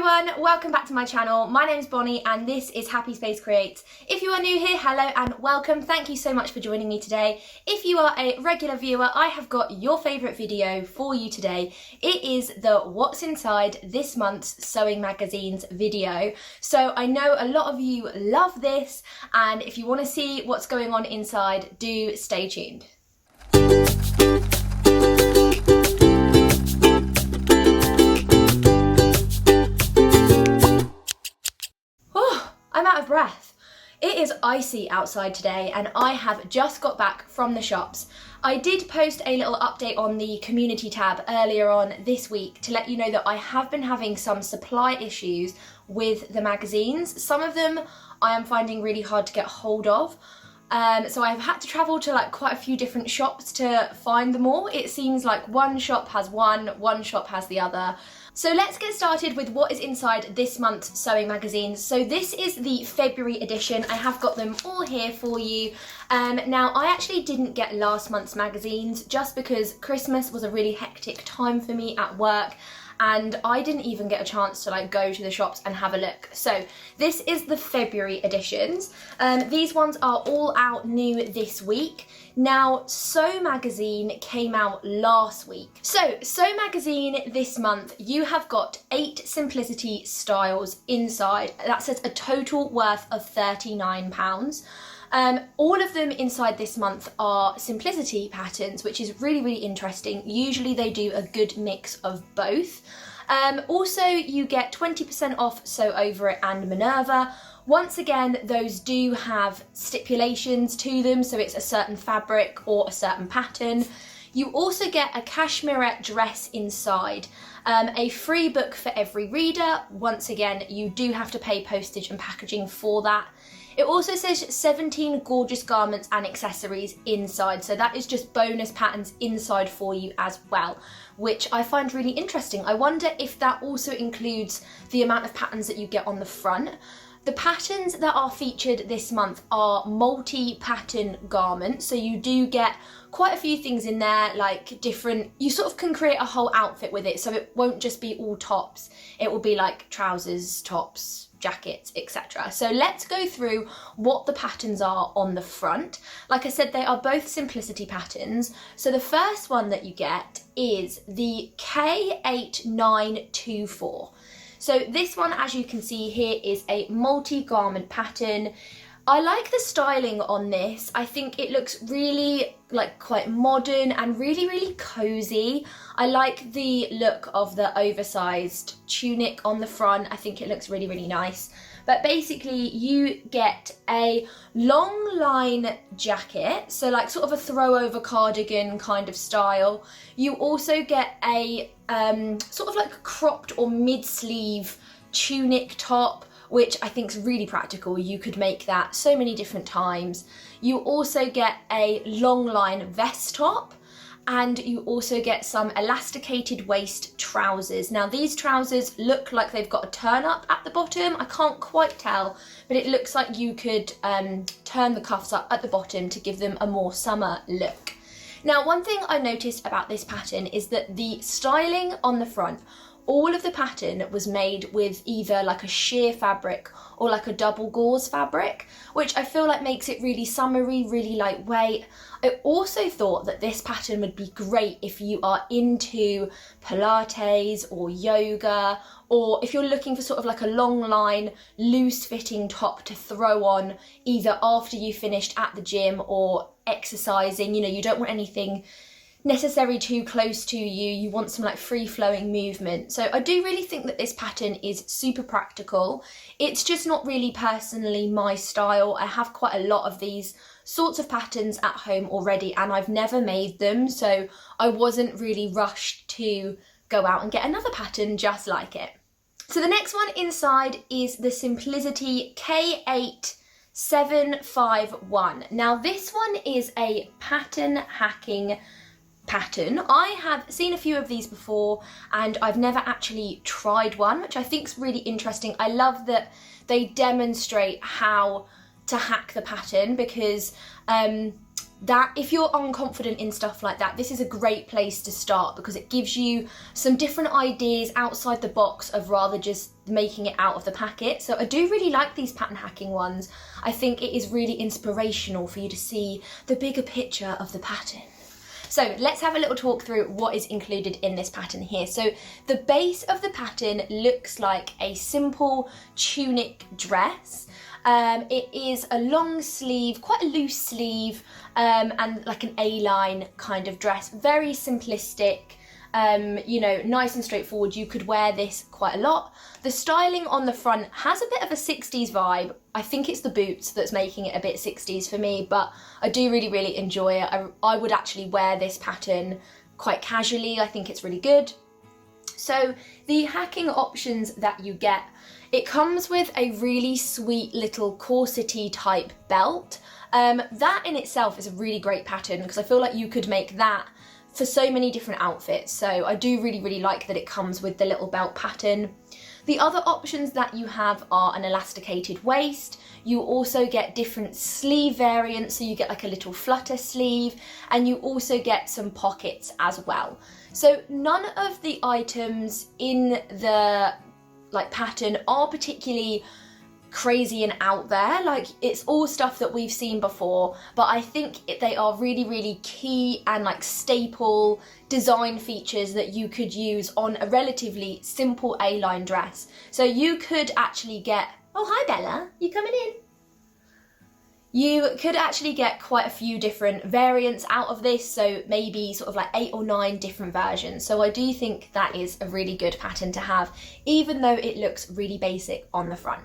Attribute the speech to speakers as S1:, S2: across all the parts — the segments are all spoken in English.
S1: everyone, welcome back to my channel. My name's Bonnie and this is Happy Space Creates. If you are new here, hello and welcome. Thank you so much for joining me today. If you are a regular viewer, I have got your favourite video for you today. It is the What's Inside This Month's Sewing Magazine's video. So I know a lot of you love this, and if you want to see what's going on inside, do stay tuned. I'm out of breath. It is icy outside today and I have just got back from the shops. I did post a little update on the community tab earlier on this week to let you know that I have been having some supply issues with the magazines. Some of them I am finding really hard to get hold of. So I've had to travel to quite a few different shops to find them all. It seems like one shop has one shop has the other. So let's get started with what is inside this month's sewing magazines. So this is the February edition. I have got them all here for you. Now I actually didn't get last month's magazines just because Christmas was a really hectic time for me at work, and I didn't even get a chance to go to the shops and have a look. So this is the February editions. These ones are all out new this week. Now, Sew Magazine came out last week. So, Sew Magazine this month, you have got 8 Simplicity styles inside. That says a total worth of £39. All of them inside this month are Simplicity patterns, which is really, really interesting. Usually they do a good mix of both. Also, you get 20% off Sew Over It and Minerva. Once again, those do have stipulations to them, so it's a certain fabric or a certain pattern. You also get a cashmerette dress inside, a free book for every reader. Once again, you do have to pay postage and packaging for that. It also says 17 gorgeous garments and accessories inside, so that is just bonus patterns inside for you as well, which I find really interesting. I wonder if that also includes the amount of patterns that you get on the front. The patterns that are featured this month are multi-pattern garments, so you do get quite a few things in there, like different, you sort of can create a whole outfit with it, so it won't just be all tops, it will be like trousers, tops, jackets, etc. So let's go through what the patterns are on the front. Like I said, they are both Simplicity patterns. So the first one that you get is the K8924. So this one, as you can see here, is a multi-garment pattern. I like the styling on this. I think it looks really quite modern and really, really cozy. I like the look of the oversized tunic on the front. I think it looks really, really nice. But basically you get a long line jacket, so sort of a throw over cardigan kind of style. You also get a sort of cropped or mid-sleeve tunic top, which I think is really practical. You could make that so many different times. You also get a long line vest top, and you also get some elasticated waist trousers. Now these trousers look like they've got a turn up at the bottom. I can't quite tell, but it looks like you could turn the cuffs up at the bottom to give them a more summer look. Now, one thing I noticed about this pattern is that the styling on the front, all of the pattern was made with either a sheer fabric or a double gauze fabric, which I feel makes it really summery, really lightweight. I also thought that this pattern would be great if you are into Pilates or yoga, or if you're looking for sort of a long line, loose fitting top to throw on either after you finished at the gym or exercising. You know, you don't want anything necessarily too close to you, you want some free flowing movement. So I do really think that this pattern is super practical. It's just not really personally my style. I have quite a lot of these sorts of patterns at home already and I've never made them, so I wasn't really rushed to go out and get another pattern just like it. So the next one inside is the Simplicity K8751. Now this one is a pattern hacking pattern. I have seen a few of these before and I've never actually tried one, which I think is really interesting. I love that they demonstrate how to hack the pattern, because that if you're unconfident in stuff like that, this is a great place to start because it gives you some different ideas outside the box of rather just making it out of the packet. So I do really like these pattern hacking ones. I think it is really inspirational for you to see the bigger picture of the pattern. So let's have a little talk through what is included in this pattern here. So the base of the pattern looks like a simple tunic dress. It is a long sleeve, quite a loose sleeve, and like an A-line kind of dress. Very simplistic, you know, nice and straightforward. You could wear this quite a lot. The styling on the front has a bit of a 60s vibe. I think it's the boots that's making it a bit 60s for me, but I do really, really enjoy it. I would actually wear this pattern quite casually. I think it's really good. So the hacking options that you get, it comes with a really sweet little corsety type belt. That in itself is a really great pattern because I feel like you could make that for so many different outfits. So I do really, really like that it comes with the little belt pattern. The other options that you have are an elasticated waist. You also get different sleeve variants, so you get like a little flutter sleeve, and you also get some pockets as well. So none of the items in the pattern are particularly crazy and out there. Like, it's all stuff that we've seen before, but I think they are really, really key and like staple design features that you could use on a relatively simple A-line dress. So you could actually get, oh hi Bella, you coming in? You could actually get quite a few different variants out of this, so maybe sort of like 8 or 9 different versions. So I do think that is a really good pattern to have, even though it looks really basic on the front.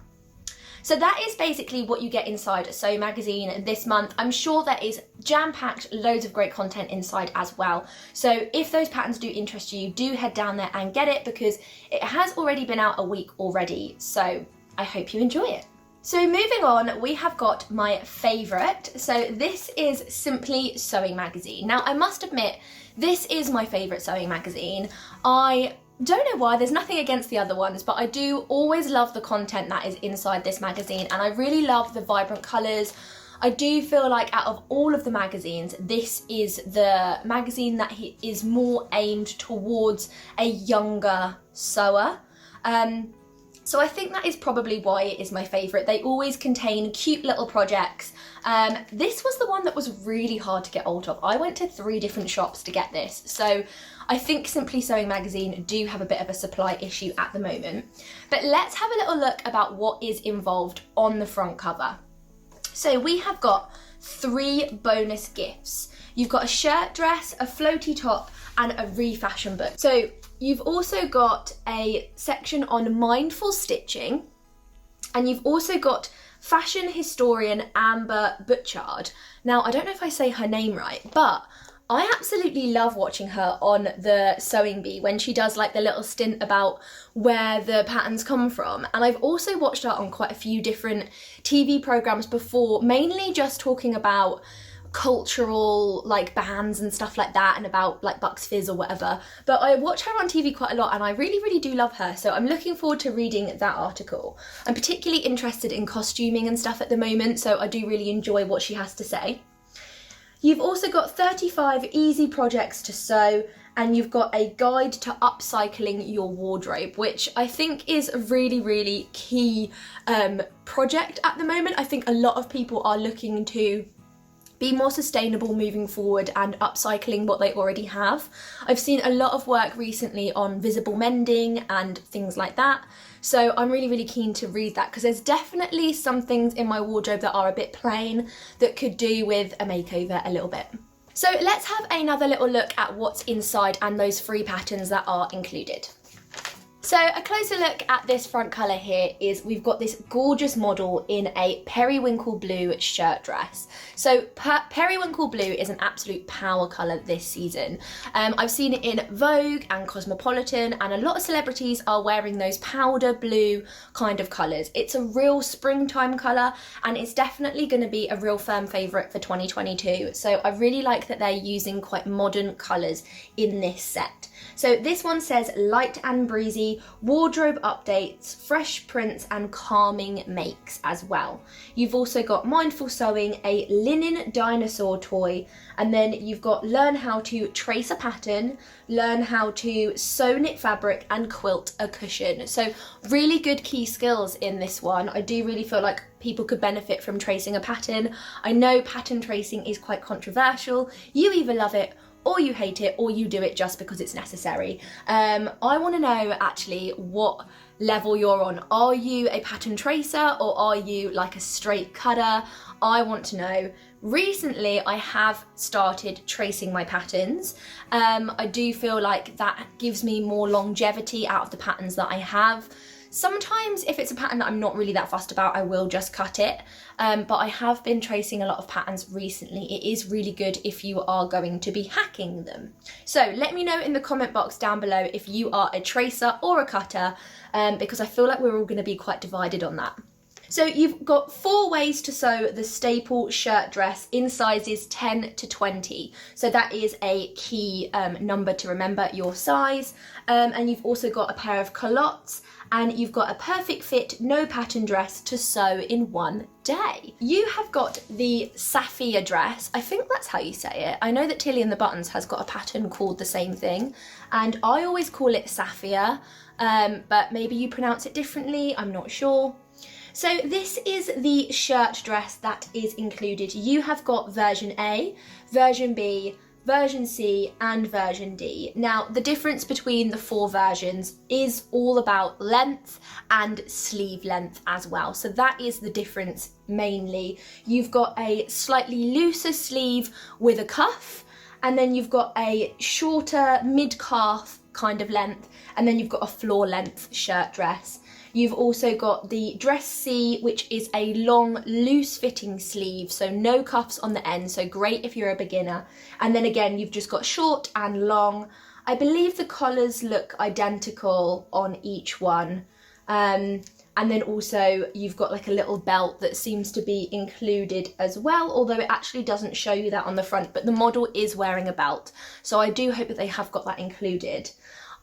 S1: So that is basically what you get inside a Sewing Magazine this month. I'm sure there is jam-packed loads of great content inside as well. So if those patterns do interest you, do head down there and get it because it has already been out a week already. So I hope you enjoy it. So moving on, we have got my favourite. So this is Simply Sewing Magazine. Now I must admit, this is my favourite sewing magazine. I don't know why, there's nothing against the other ones, but I do always love the content that is inside this magazine, and I really love the vibrant colours. I do feel like out of all of the magazines, this is the magazine that is more aimed towards a younger sewer. So I think that is probably why it is my favourite. They always contain cute little projects. This was the one that was really hard to get hold of. I went to 3 different shops to get this. So I think Simply Sewing Magazine do have a bit of a supply issue at the moment. But let's have a little look about what is involved on the front cover. So we have got 3 bonus gifts. You've got a shirt dress, a floaty top, and a refashion book. So you've also got a section on mindful stitching, and you've also got fashion historian Amber Butchard. Now, I don't know if I say her name right, but I absolutely love watching her on the Sewing Bee when she does like the little stint about where the patterns come from. And I've also watched her on quite a few different TV programs before, mainly just talking about cultural like bands and stuff like that, and about like Bucks Fizz or whatever. But I watch her on TV quite a lot, and I really, really do love her. So I'm looking forward to reading that article. I'm particularly interested in costuming and stuff at the moment, so I do really enjoy what she has to say. You've also got 35 easy projects to sew, and you've got a guide to upcycling your wardrobe, which I think is a really, really key project at the moment. I think a lot of people are looking to be more sustainable moving forward and upcycling what they already have. I've seen a lot of work recently on visible mending and things like that. So I'm really, really keen to read that because there's definitely some things in my wardrobe that are a bit plain that could do with a makeover a little bit. So let's have another little look at what's inside and those free patterns that are included. So a closer look at this front colour here is we've got this gorgeous model in a periwinkle blue shirt dress. So periwinkle blue is an absolute power colour this season. I've seen it in Vogue and Cosmopolitan, and a lot of celebrities are wearing those powder blue kind of colours. It's a real springtime colour, and it's definitely going to be a real firm favourite for 2022. So I really like that they're using quite modern colours in this set. So this one says light and breezy, the wardrobe updates, fresh prints and calming makes as well. You've also got mindful sewing, a linen dinosaur toy, and then you've got learn how to trace a pattern, learn how to sew knit fabric and quilt a cushion. So really good key skills in this one. I do really feel like people could benefit from tracing a pattern. I know pattern tracing is quite controversial. You either love it or you hate it, or you do it just because it's necessary. I want to know actually what level you're on. Are you a pattern tracer or are you like a straight cutter? I want to know. Recently, I have started tracing my patterns. I do feel like that gives me more longevity out of the patterns that I have. Sometimes if it's a pattern that I'm not really that fussed about, I will just cut it. But I have been tracing a lot of patterns recently. It is really good if you are going to be hacking them. So let me know in the comment box down below if you are a tracer or a cutter, because I feel like we're all going to be quite divided on that. So you've got 4 ways to sew the staple shirt dress in sizes 10 to 20. So that is a key number to remember, your size. And you've also got a pair of culottes, and you've got a perfect fit, no pattern dress to sew in one day. You have got the sapphire dress. I think that's how you say it. I know that Tilly and the Buttons has got a pattern called the same thing, and I always call it sapphire, but maybe you pronounce it differently, I'm not sure. So this is the shirt dress that is included. You have got version A, version B, version C and version D. Now the difference between the 4 versions is all about length and sleeve length as well. So that is the difference mainly. You've got a slightly looser sleeve with a cuff, and then you've got a shorter mid-calf kind of length, and then you've got a floor length shirt dress. You've also got the dress C, which is a long, loose fitting sleeve, so no cuffs on the end, so great if you're a beginner. And then again, you've just got short and long. I believe the collars look identical on each one. And then also you've got like a little belt that seems to be included as well, although it actually doesn't show you that on the front, but the model is wearing a belt. So I do hope that they have got that included.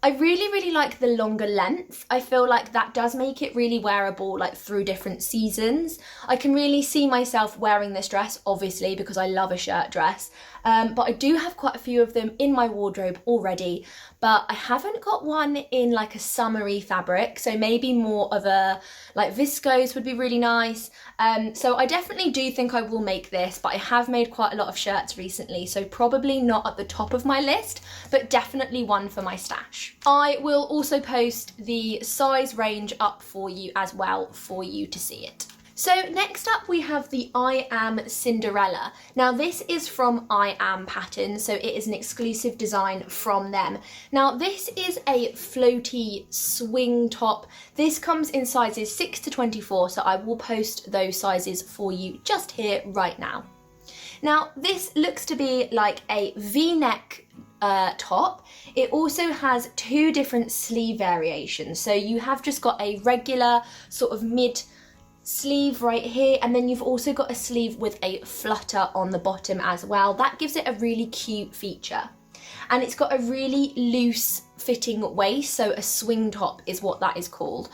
S1: I really like the longer length. I feel like that does make it really wearable like through different seasons. I can really see myself wearing this dress, obviously, because I love a shirt dress. But I do have quite a few of them in my wardrobe already, but I haven't got one in like a summery fabric, so maybe more of a like viscose would be really nice. So I definitely do think I will make this, but I have made quite a lot of shirts recently, so probably not at the top of my list, but definitely one for my stash. I will also post the size range up for you as well for you to see it. So next up we have the I Am Cinderella. Now this is from I Am Pattern, so it is an exclusive design from them. Now this is a floaty swing top. This comes in sizes 6 to 24, so I will post those sizes for you just here right now. Now this looks to be like a V-neck top. It also has 2 different sleeve variations. So you have just got a regular sort of mid sleeve right here, and then you've also got a sleeve with a flutter on the bottom as well. That gives it a really cute feature. And it's got a really loose fitting waist, so a swing top is what that is called.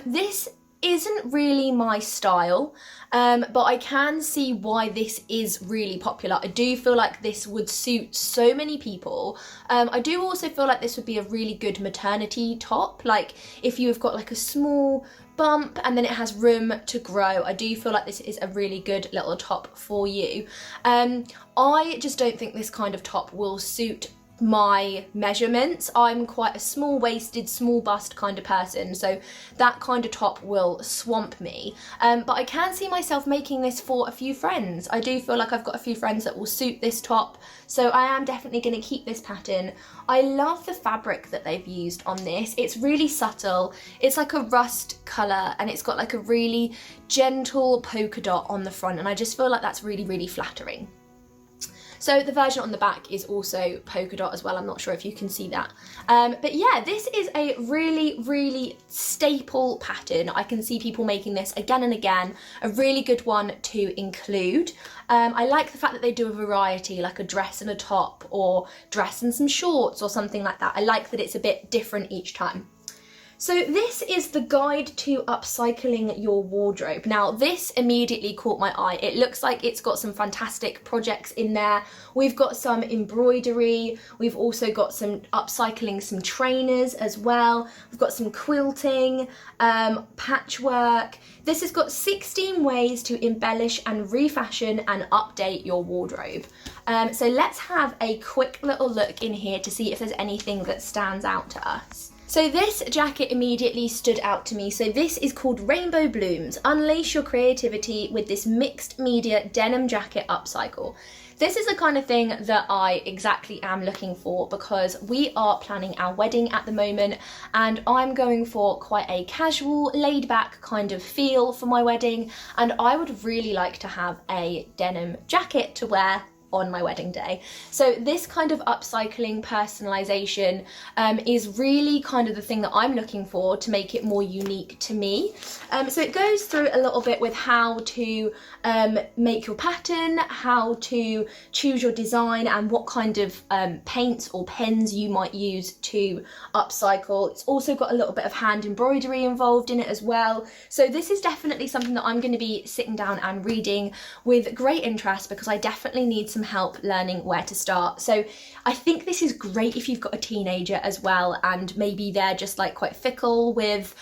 S1: This isn't really my style, but I can see why this is really popular. I do feel like this would suit so many people. I do also feel like this would be a really good maternity top, like if you've got like a small bump and then it has room to grow. I do feel like this is a really good little top for you. I just don't think this kind of top will suit my measurements. I'm quite a small waisted, small bust kind of person, so that kind of top will swamp me. But I can see myself making this for a few friends. I do feel like I've got a few friends that will suit this top, so I am definitely going to keep this pattern. I love the fabric that they've used on this. It's really subtle. It's like a rust colour, and it's got like a really gentle polka dot on the front, and I just feel like that's really flattering. So the version on the back is also polka dot as well. I'm not sure if you can see that. But yeah, this is a really staple pattern. I can see people making this again and again. A really good one to include. I like the fact that they do a variety, like a dress and a top, or dress and some shorts or something like that. I like that it's a bit different each time. So this is the guide to upcycling your wardrobe. Now this immediately caught my eye. It looks like it's got some fantastic projects in there. We've got some embroidery. We've also got some upcycling, some trainers as well. We've got some quilting, patchwork. This has got 16 ways to embellish and refashion and update your wardrobe. So let's have a quick little look in here to see if there's anything that stands out to us. So this jacket immediately stood out to me. So this is called Rainbow Blooms. Unleash your creativity with this mixed media denim jacket upcycle. This is the kind of thing that I exactly am looking for because we are planning our wedding at the moment and I'm going for quite a casual, laid back kind of feel for my wedding, and I would really like to have a denim jacket to wear on my wedding day. So this kind of upcycling, personalization is really kind of the thing that I'm looking for to make it more unique to me. So it goes through a little bit with how to make your pattern, how to choose your design, and what kind of paints or pens you might use to upcycle. It's also got a little bit of hand embroidery involved in it as well. So this is definitely something that I'm going to be sitting down and reading with great interest because I definitely need some help learning where to start. So I think this is great if you've got a teenager as well and maybe they're just like quite fickle with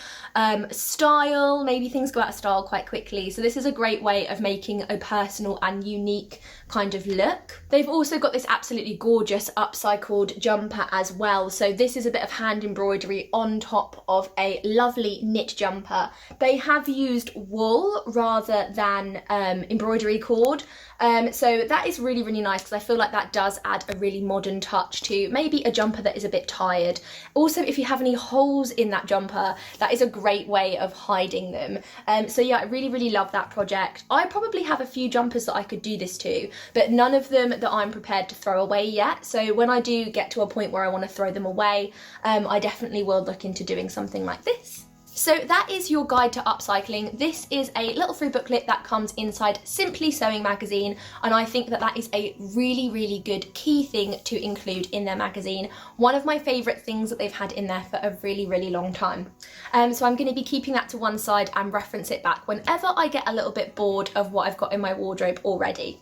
S1: style, maybe things go out of style quite quickly. So this is a great way of making a personal and unique kind of look. They've also got this absolutely gorgeous upcycled jumper as well. So this is a bit of hand embroidery on top of a lovely knit jumper. They have used wool rather than embroidery cord. So that is really, really nice because I feel like that does add a really modern touch to maybe a jumper that is a bit tired. Also, if you have any holes in that jumper, that is a great way of hiding them. So yeah, I really, really love that project. I probably have a few jumpers that I could do this to, but none of them that I'm prepared to throw away yet. So when I do get to a point where I want to throw them away, I definitely will look into doing something like this. So that is your guide to upcycling. This is a little free booklet that comes inside Simply Sewing magazine, and I think that that is a really, really good key thing to include in their magazine. One of my favourite things that they've had in there for a really, really long time. So I'm going to be keeping that to one side and reference it back whenever I get a little bit bored of what I've got in my wardrobe already.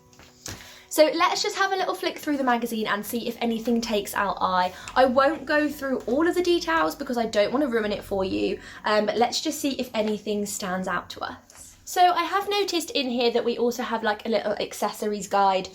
S1: So let's just have a little flick through the magazine and see if anything takes our eye. I won't go through all of the details because I don't want to ruin it for you, but let's just see if anything stands out to us. So I have noticed in here that we also have like a little accessories guide.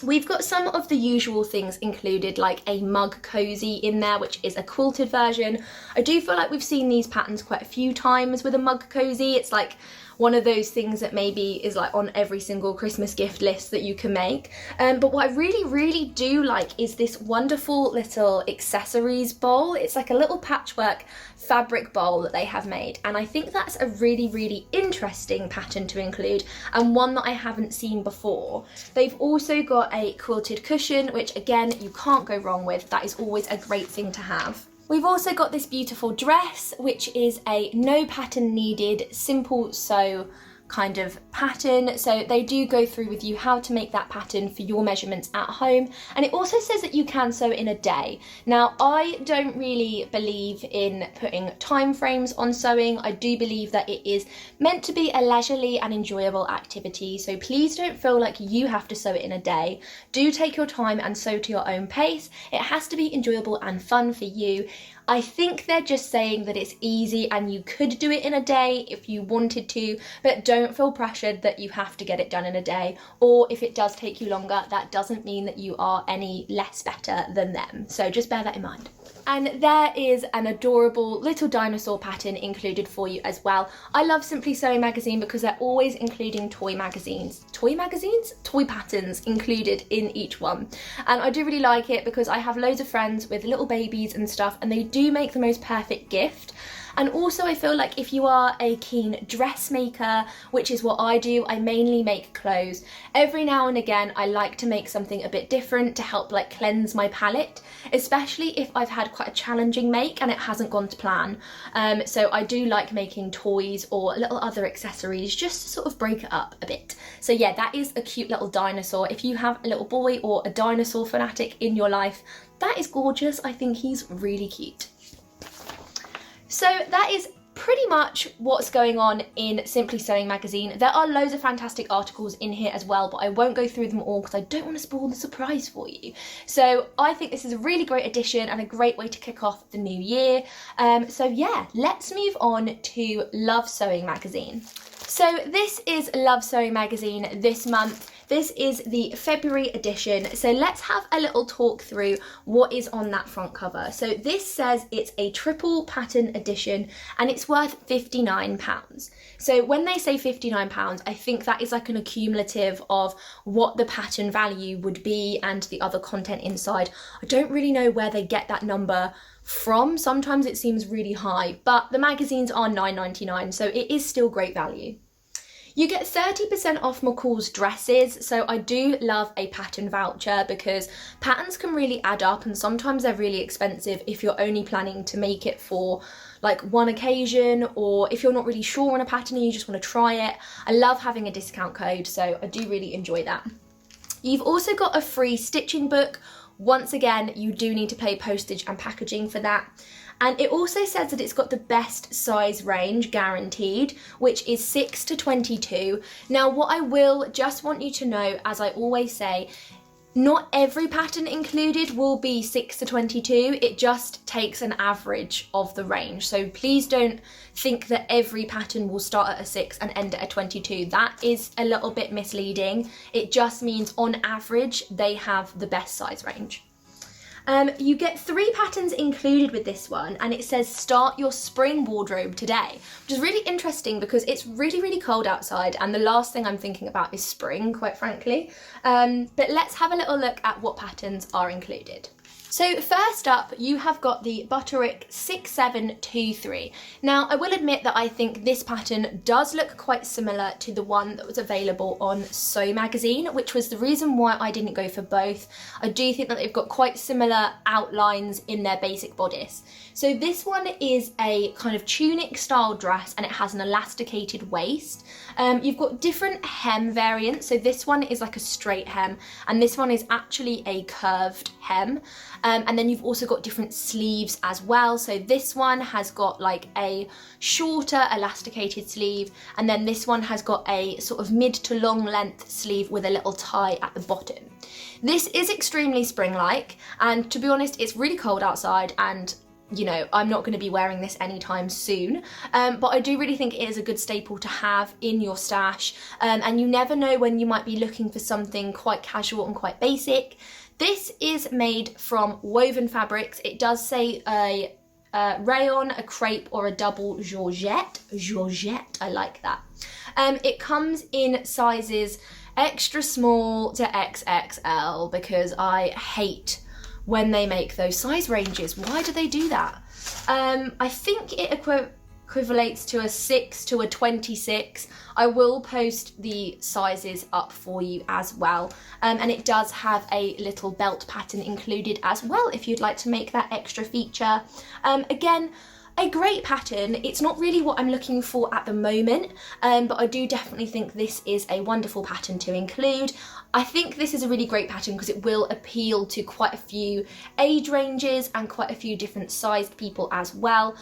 S1: We've got some of the usual things included, like a mug cozy in there, which is a quilted version. I do feel like we've seen these patterns quite a few times with a mug cozy. It's like one of those things that maybe is like on every single Christmas gift list that you can make. But what I really, really do like is this wonderful little accessories bowl. It's like a little patchwork fabric bowl that they have made. And I think that's a really, really interesting pattern to include and one that I haven't seen before. They've also got a quilted cushion, which again, you can't go wrong with. That is always a great thing to have. We've also got this beautiful dress, which is a no pattern needed, simple sew kind of pattern. So they do go through with you how to make that pattern for your measurements at home. And it also says that you can sew in a day. Now, I don't really believe in putting time frames on sewing. I do believe that it is meant to be a leisurely and enjoyable activity. So please don't feel like you have to sew it in a day. Do take your time and sew to your own pace. It has to be enjoyable and fun for you. I think they're just saying that it's easy and you could do it in a day if you wanted to, but don't feel pressured that you have to get it done in a day. Or if it does take you longer, that doesn't mean that you are any less better than them. So just bear that in mind. And there is an adorable little dinosaur pattern included for you as well. I love Simply Sewing magazine because they're always including toy magazines. Toy magazines? Toy patterns included in each one. And I do really like it because I have loads of friends with little babies and stuff, and they do make the most perfect gift. And also I feel like if you are a keen dressmaker, which is what I do, I mainly make clothes. Every now and again, I like to make something a bit different to help like cleanse my palette, especially if I've had quite a challenging make and it hasn't gone to plan. So I do like making toys or little other accessories just to sort of break it up a bit. So yeah, that is a cute little dinosaur. If you have a little boy or a dinosaur fanatic in your life, that is gorgeous. I think he's really cute. So that is pretty much what's going on in Simply Sewing magazine. There are loads of fantastic articles in here as well, but I won't go through them all because I don't want to spoil the surprise for you. So I think this is a really great addition and a great way to kick off the new year. So yeah, let's move on to Love Sewing magazine. So this is Love Sewing magazine this month. This is the February edition, so let's have a little talk through what is on that front cover. So this says it's a triple pattern edition and it's worth £59. So when they say £59, I think that is like an accumulative of what the pattern value would be and the other content inside. I don't really know where they get that number from. Sometimes it seems really high, but the magazines are £9.99, so it is still great value. You get 30% off McCall's dresses, so I do love a pattern voucher because patterns can really add up and sometimes they're really expensive if you're only planning to make it for like one occasion, or if you're not really sure on a pattern and you just want to try it. I love having a discount code, so I do really enjoy that. You've also got a free stitching book. Once again, you do need to pay postage and packaging for that. And it also says that it's got the best size range guaranteed, which is 6 to 22. Now, what I will just want you to know, as I always say, not every pattern included will be 6 to 22. It just takes an average of the range. So please don't think that every pattern will start at a 6 and end at a 22. That is a little bit misleading. It just means on average, they have the best size range. You get 3 patterns included with this one, and it says start your spring wardrobe today, which is really interesting because it's really, really cold outside and the last thing I'm thinking about is spring, quite frankly. But let's have a little look at what patterns are included. So first up, you have got the Butterick 6723. Now, I will admit that I think this pattern does look quite similar to the one that was available on Sew magazine, which was the reason why I didn't go for both. I do think that they've got quite similar outlines in their basic bodice. So this one is a kind of tunic style dress and it has an elasticated waist. You've got different hem variants. So this one is like a straight hem and this one is actually a curved hem. And then you've also got different sleeves as well. So this one has got like a shorter elasticated sleeve, and then this one has got a sort of mid to long length sleeve with a little tie at the bottom. This is extremely spring-like, and to be honest, it's really cold outside and you know, I'm not going to be wearing this anytime soon, but I do really think it is a good staple to have in your stash, and you never know when you might be looking for something quite casual and quite basic. This is made from woven fabrics. It does say a rayon, a crepe, or a double georgette. Georgette, I like that. It comes in sizes extra small to XXL because I hate when they make those size ranges. Why do they do that? I think it equivalates to a 6 to a 26. I will post the sizes up for you as well. And it does have a little belt pattern included as well if you'd like to make that extra feature. Again, a great pattern. It's not really what I'm looking for at the moment, but I do definitely think this is a wonderful pattern to include. I think this is a really great pattern because it will appeal to quite a few age ranges and quite a few different sized people as well.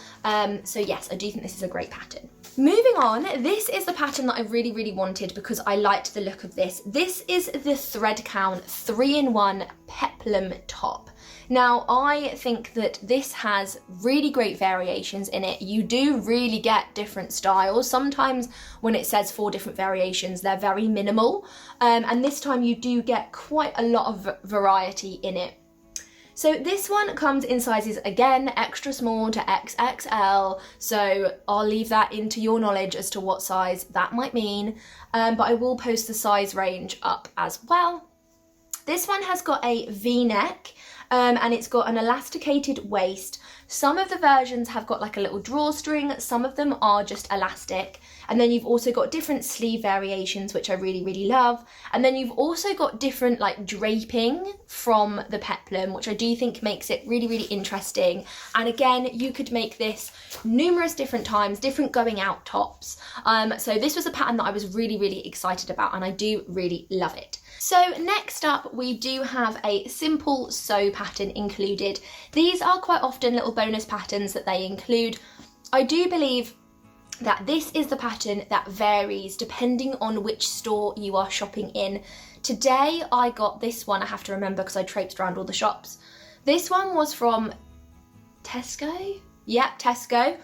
S1: So yes, I do think this is a great pattern. Moving on, this is the pattern that I really, really wanted because I liked the look of this. This is the Thread Count 3-in-1 peplum top. Now, I think that this has really great variations in it. You do really get different styles. Sometimes when it says 4 different variations, they're very minimal. And this time you do get quite a lot of variety in it. So this one comes in sizes, again, extra small to XXL. So I'll leave that into your knowledge as to what size that might mean. But I will post the size range up as well. This one has got a V-neck. And it's got an elasticated waist. Some of the versions have got like a little drawstring, some of them are just elastic. And then you've also got different sleeve variations, which I really, really love. And then you've also got different like draping from the peplum, which I do think makes it really, really interesting. And again, you could make this numerous different times, different going out tops. So this was a pattern that I was really, really excited about and I do really love it. So next up, we do have a simple sew pattern included. These are quite often little bonus patterns that they include. I do believe that this is the pattern that varies depending on which store you are shopping in. Today I got this one, I have to remember because I traipsed around all the shops. This one was from Tesco? Yeah, Tesco.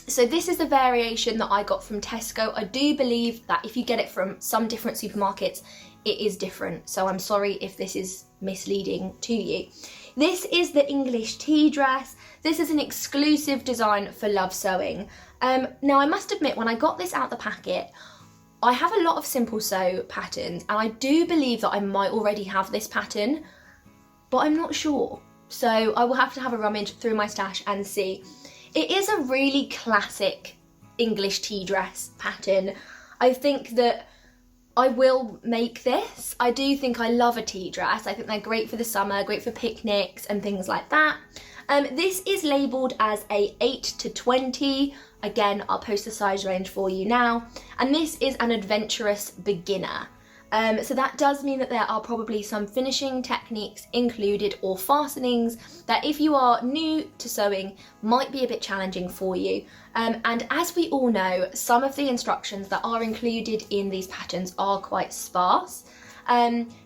S1: So this is the variation that I got from Tesco. I do believe that if you get it from some different supermarkets, it is different. So I'm sorry if this is misleading to you. This is the English tea dress. This is an exclusive design for Love Sewing. Now I must admit, when I got this out the packet, I have a lot of simple sew patterns, and I do believe that I might already have this pattern, but I'm not sure. So I will have to have a rummage through my stash and see. It is a really classic English tea dress pattern. I think that I will make this. I do think I love a tea dress. I think they're great for the summer, great for picnics and things like that. This is labelled as a 8 to 20. Again, I'll post the size range for you now. And this is an adventurous beginner. So that does mean that there are probably some finishing techniques included or fastenings that, if you are new to sewing, might be a bit challenging for you. And as we all know, some of the instructions that are included in these patterns are quite sparse.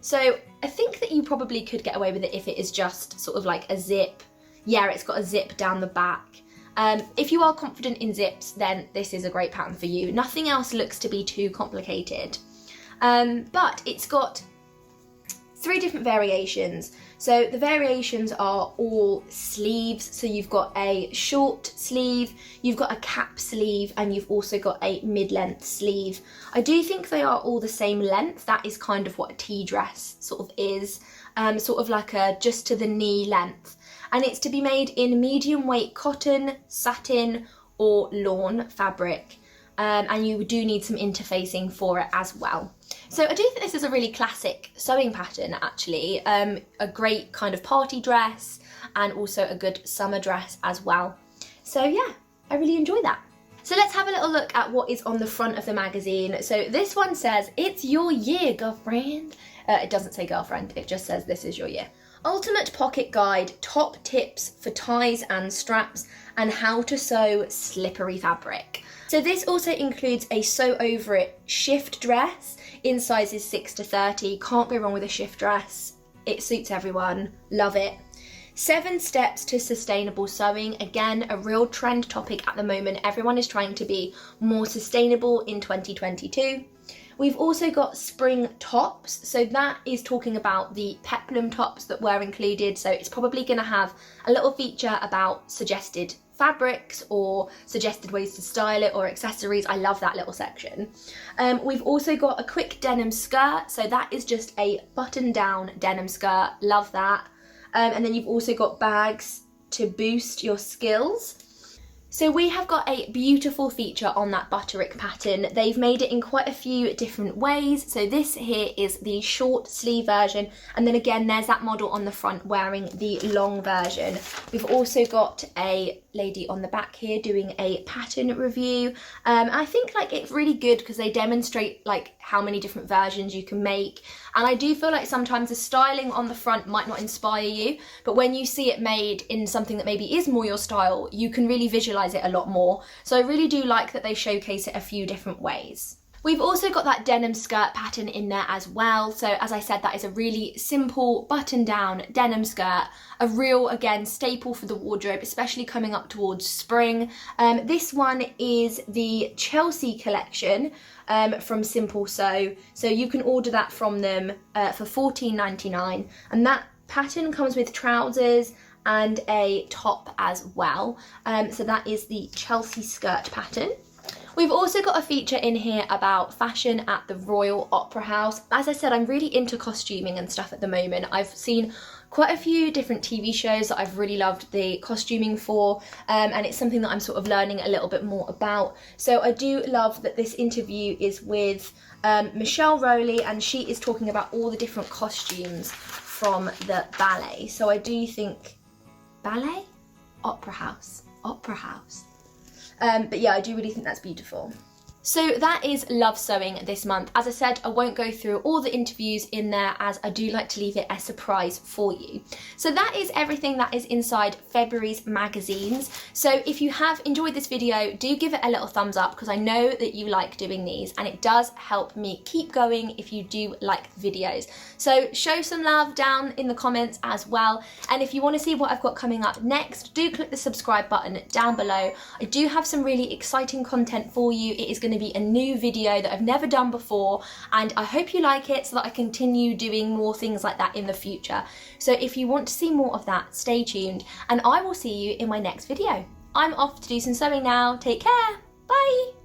S1: So I think that you probably could get away with it if it is just sort of like a zip. Yeah, it's got a zip down the back. If you are confident in zips, then this is a great pattern for you. Nothing else looks to be too complicated. But it's got 3 different variations. So the variations are all sleeves. So you've got a short sleeve, you've got a cap sleeve, and you've also got a mid-length sleeve. I do think they are all the same length. That is kind of what a tea dress sort of is, sort of like a just to the knee length. And it's to be made in medium weight cotton, satin, or lawn fabric. And you do need some interfacing for it as well. So I do think this is a really classic sewing pattern, actually. A great kind of party dress and also a good summer dress as well. So yeah, I really enjoy that. So let's have a little look at what is on the front of the magazine. So this one says, "It's your year, girlfriend." It doesn't say girlfriend, it just says this is your year. Ultimate pocket guide, top tips for ties and straps, and how to sew slippery fabric. So this also includes a sew over it shift dress in sizes 6 to 30. Can't go wrong with a shift dress. It suits everyone. Love it. 7 steps to sustainable sewing. Again, a real trend topic at the moment. Everyone is trying to be more sustainable in 2022. We've also got spring tops. So that is talking about the peplum tops that were included. So it's probably going to have a little feature about suggested fabrics or suggested ways to style it or accessories. I love that little section. We've also got a quick denim skirt. So that is just a button down denim skirt. Love that. And then you've also got bags to boost your skills. So we have got a beautiful feature on that butterick pattern. They've made it in quite a few different ways. So this here is the short sleeve version. And then again, there's that model on the front wearing the long version. We've also got a lady on the back here doing a pattern review. I think like it's really good because they demonstrate like how many different versions you can make. And I do feel like sometimes the styling on the front might not inspire you, but when you see it made in something that maybe is more your style, you can really visualize it a lot more. So I really do like that they showcase it a few different ways. We've also got that denim skirt pattern in there as well. So as I said, that is a really simple button down denim skirt, a real, again, staple for the wardrobe, especially coming up towards spring. This one is the Chelsea collection from Simple Sew. So you can order that from them for $14.99. And that pattern comes with trousers and a top as well. So that is the Chelsea skirt pattern. We've also got a feature in here about fashion at the Royal Opera House. As I said, I'm really into costuming and stuff at the moment. I've seen quite a few different TV shows that I've really loved the costuming for, and it's something that I'm sort of learning a little bit more about. So I do love that this interview is with Michelle Rowley, and she is talking about all the different costumes from the ballet. So I do think ballet? Opera house. Opera house. But yeah, I do really think that's beautiful. So that is Love Sewing this month. As I said, I won't go through all the interviews in there as I do like to leave it a surprise for you. So that is everything that is inside February's magazines. So if you have enjoyed this video, do give it a little thumbs up because I know that you like doing these and it does help me keep going if you do like the videos. So show some love down in the comments as well. And if you want to see what I've got coming up next, do click the subscribe button down below. I do have some really exciting content for you. It is going to be a new video that I've never done before, and I hope you like it so that I continue doing more things like that in the future. So if you want to see more of that, stay tuned and I will see you in my next video. I'm off to do some sewing now. Take care. Bye.